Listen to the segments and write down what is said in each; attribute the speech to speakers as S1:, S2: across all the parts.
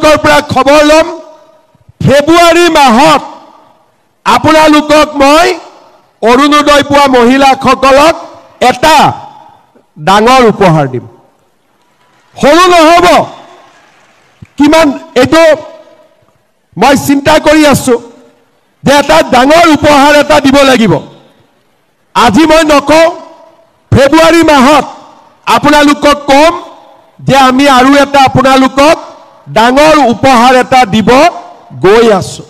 S1: আপোনালোকৰ পৰা খবৰ লম ফেব্ৰুৱাৰী মাহত আপোনালোকক মই অৰুণোদয় পোৱা মহিলাসকলক এটা ডাঙৰ উপহাৰ দিম সৰু নহব কিমান এটো মই চিন্তা কৰি আছো যে এটা ডাঙৰ উপহাৰ এটা দিব লাগিব আজি মই নকওঁ ফেব্ৰুৱাৰী মাহত আপোনালোকক কম যে আমি আৰু এটা আপোনালোকক ডাঙৰ উপহাৰ এটা দিব গৈ আছো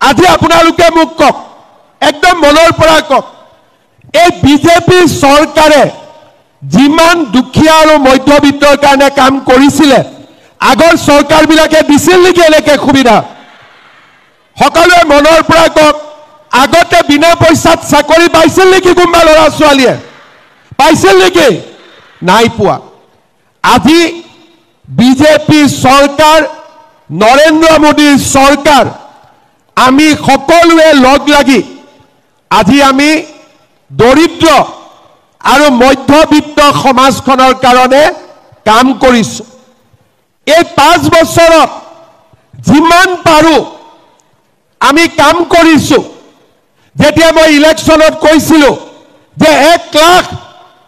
S1: আজি আপোনালোকে মোক কক একদম মনৰ পৰা কক এই বিজেপি চৰকাৰে যিমান দুখীয়া আৰু মধ্যবিত্তৰ কাৰণে কাম কৰিছিলে আগৰ চৰকাৰবিলাকে দিছিল নেকি এনেকে সুবিধা সকলোৱে মনৰ পৰা কক আগতে বিনা পইচাত চাকৰি পাইছিল নেকি কোনোবা ল'ৰা ছোৱালীয়ে পাইছিল নেকি নাই পোৱা আজি বিজেপি চৰকাৰ নৰেন্দ্ৰ মোদীৰ চৰকাৰ আমি সকলোৱে লগ লাগি আজি আমি দৰিদ্ৰ আৰু মধ্যবিত্ত সমাজখনৰ কাৰণে কাম কৰিছো এই 5 বছৰত যিমান পাৰো আমি কাম কৰিছো যেতিয়া মই ইলেকশ্যনত কৈছিলো যে 1 লাখ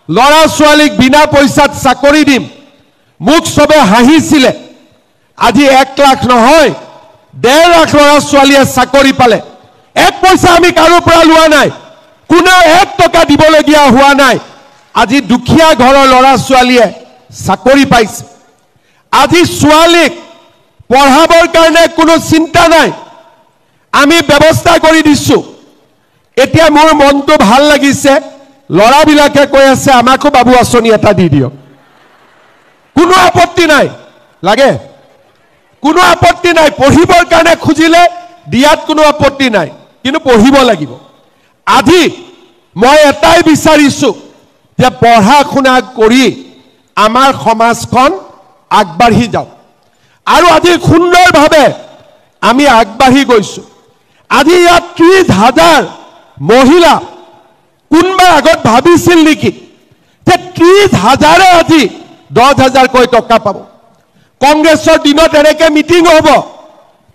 S1: ল'ৰা ছোৱালীক বিনা পইচাত চাকৰি দিম মোক সবে হাঁহিছিলে আজি 1 লাখ নহয় 1.5 লাখ ল'ৰা ছোৱালীয়ে চাকৰি পালে 1 পইচা আমি কাৰো পৰা লোৱা নাই কোনো 1 টকা দিবলগীয়া হোৱা নাই আজি দুখীয়া ঘৰৰ ল'ৰা ছোৱালীয়ে চাকৰি পাইছে আজি ছোৱালীক পঢ়াবৰ কাৰণে কোনো চিন্তা নাই আমি ব্যৱস্থা কৰি দিছো এতিয়া মোৰ মনটো ভাল লাগিছে ল'ৰাবিলাকে কৈ আছে আমাকো বাবু আঁচনি এটা দি দিয়ক কোনো আপত্তি নাই লাগে কোনো আপত্তি নাই পঢ়িবৰ কাৰণে খুজিলে দিয়াত কোনো আপত্তি নাই কিন্তু পঢ়িব লাগিব আজি মই এটাই বিচাৰিছো যে পঢ়া শুনা কৰি আমাৰ সমাজখন আগবাঢ়ি যাওক আৰু আজি সুন্দৰভাৱে আমি আগবাঢ়ি গৈছো আজি ইয়াত 30,000 মহিলা কোনবা আগত ভাবিছিল নেকি যে 30,000 আজি 10,000 কৈ টকা পাব কংগ্ৰেছৰ দিনত এনেকে মিটিং হ'ব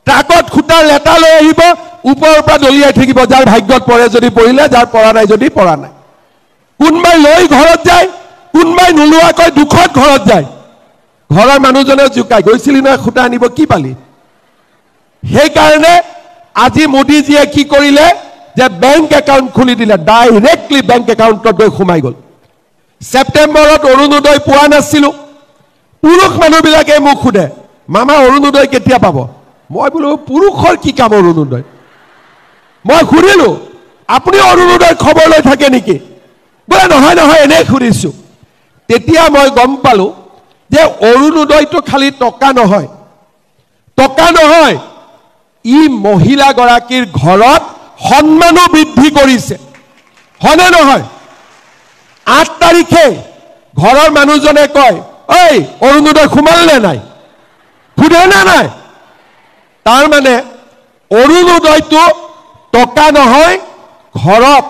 S1: ট্ৰাকত খুটাৰ লেটা লৈ আহিব ওপৰৰ পৰা দলিয়াই থাকিব যাৰ ভাগ্যত পৰে যদি পৰিলে যাৰ পৰা নাই যদি পৰা নাই কোনবাই লৈ ঘৰত যায় কোনবাই নুলুৱাকৈ দুখত ঘৰত যায় ঘৰৰ মানুহজনে জুকাই গৈছিলি নহয় খুটা আনিব কি পালি সেই কাৰণে আজি মোদীজীয়ে কি কৰিলে যে বেংক একাউণ্ট খুলি দিলে ডাইৰেক্টলি বেংক একাউণ্টত গৈ সোমাই গ'ল সেপ্টেম্বৰত অৰুণোদয় পোৱা নাছিলো পুৰুষ মানুহবিলাকে মোক খুদে মামা অৰুণোদয় কেতিয়া পাব মই বোলো পুৰুষৰ কি কাম অৰুণোদয় মই খুৰিলো আপুনি অৰুণোদয় খবৰ লৈ থাকে নেকি বোলে নহয় নহয় এনে খুৰিছো তেতিয়া মই গম পালো যে অৰুণোদয়টো খালি টকা নহয় ই মহিলা গৰাকীৰ ঘৰত সন্মানো বৃদ্ধি কৰিছে হনে নহয় 8 তাৰিখে ঘৰৰ মানুহজনে কয় ঐ অৰুণোদয় খুমালনে নাই খুদে না নাই তাৰ মানে অৰুণোদয়টো টকা নহয় ঘৰত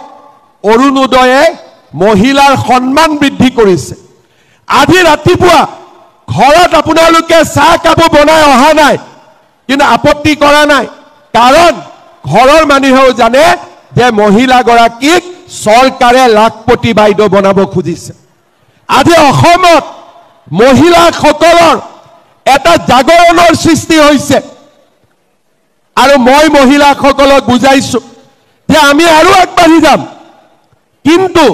S1: অৰুণোদয়ে মহিলাৰ সন্মান বৃদ্ধি কৰিছে আজি ৰাতিপুৱা ঘৰত আপোনালোকে চাহ কাপ বনাই অহা নাই কিন্তু আপত্তি কৰা নাই কাৰণ ঘৰৰ মানুহেও জানে যে মহিলা গৰাকীক চৰকাৰে লাখপতি বাইদেউ বনাব খুজিছে আজি অসমত মহিলাসকলৰ এটা জাগৰণৰ সৃষ্টি হৈছে আৰু মই মহিলাসকলক বুজাইছো যে আমি আৰু আগবাঢ়ি যাম কিন্তু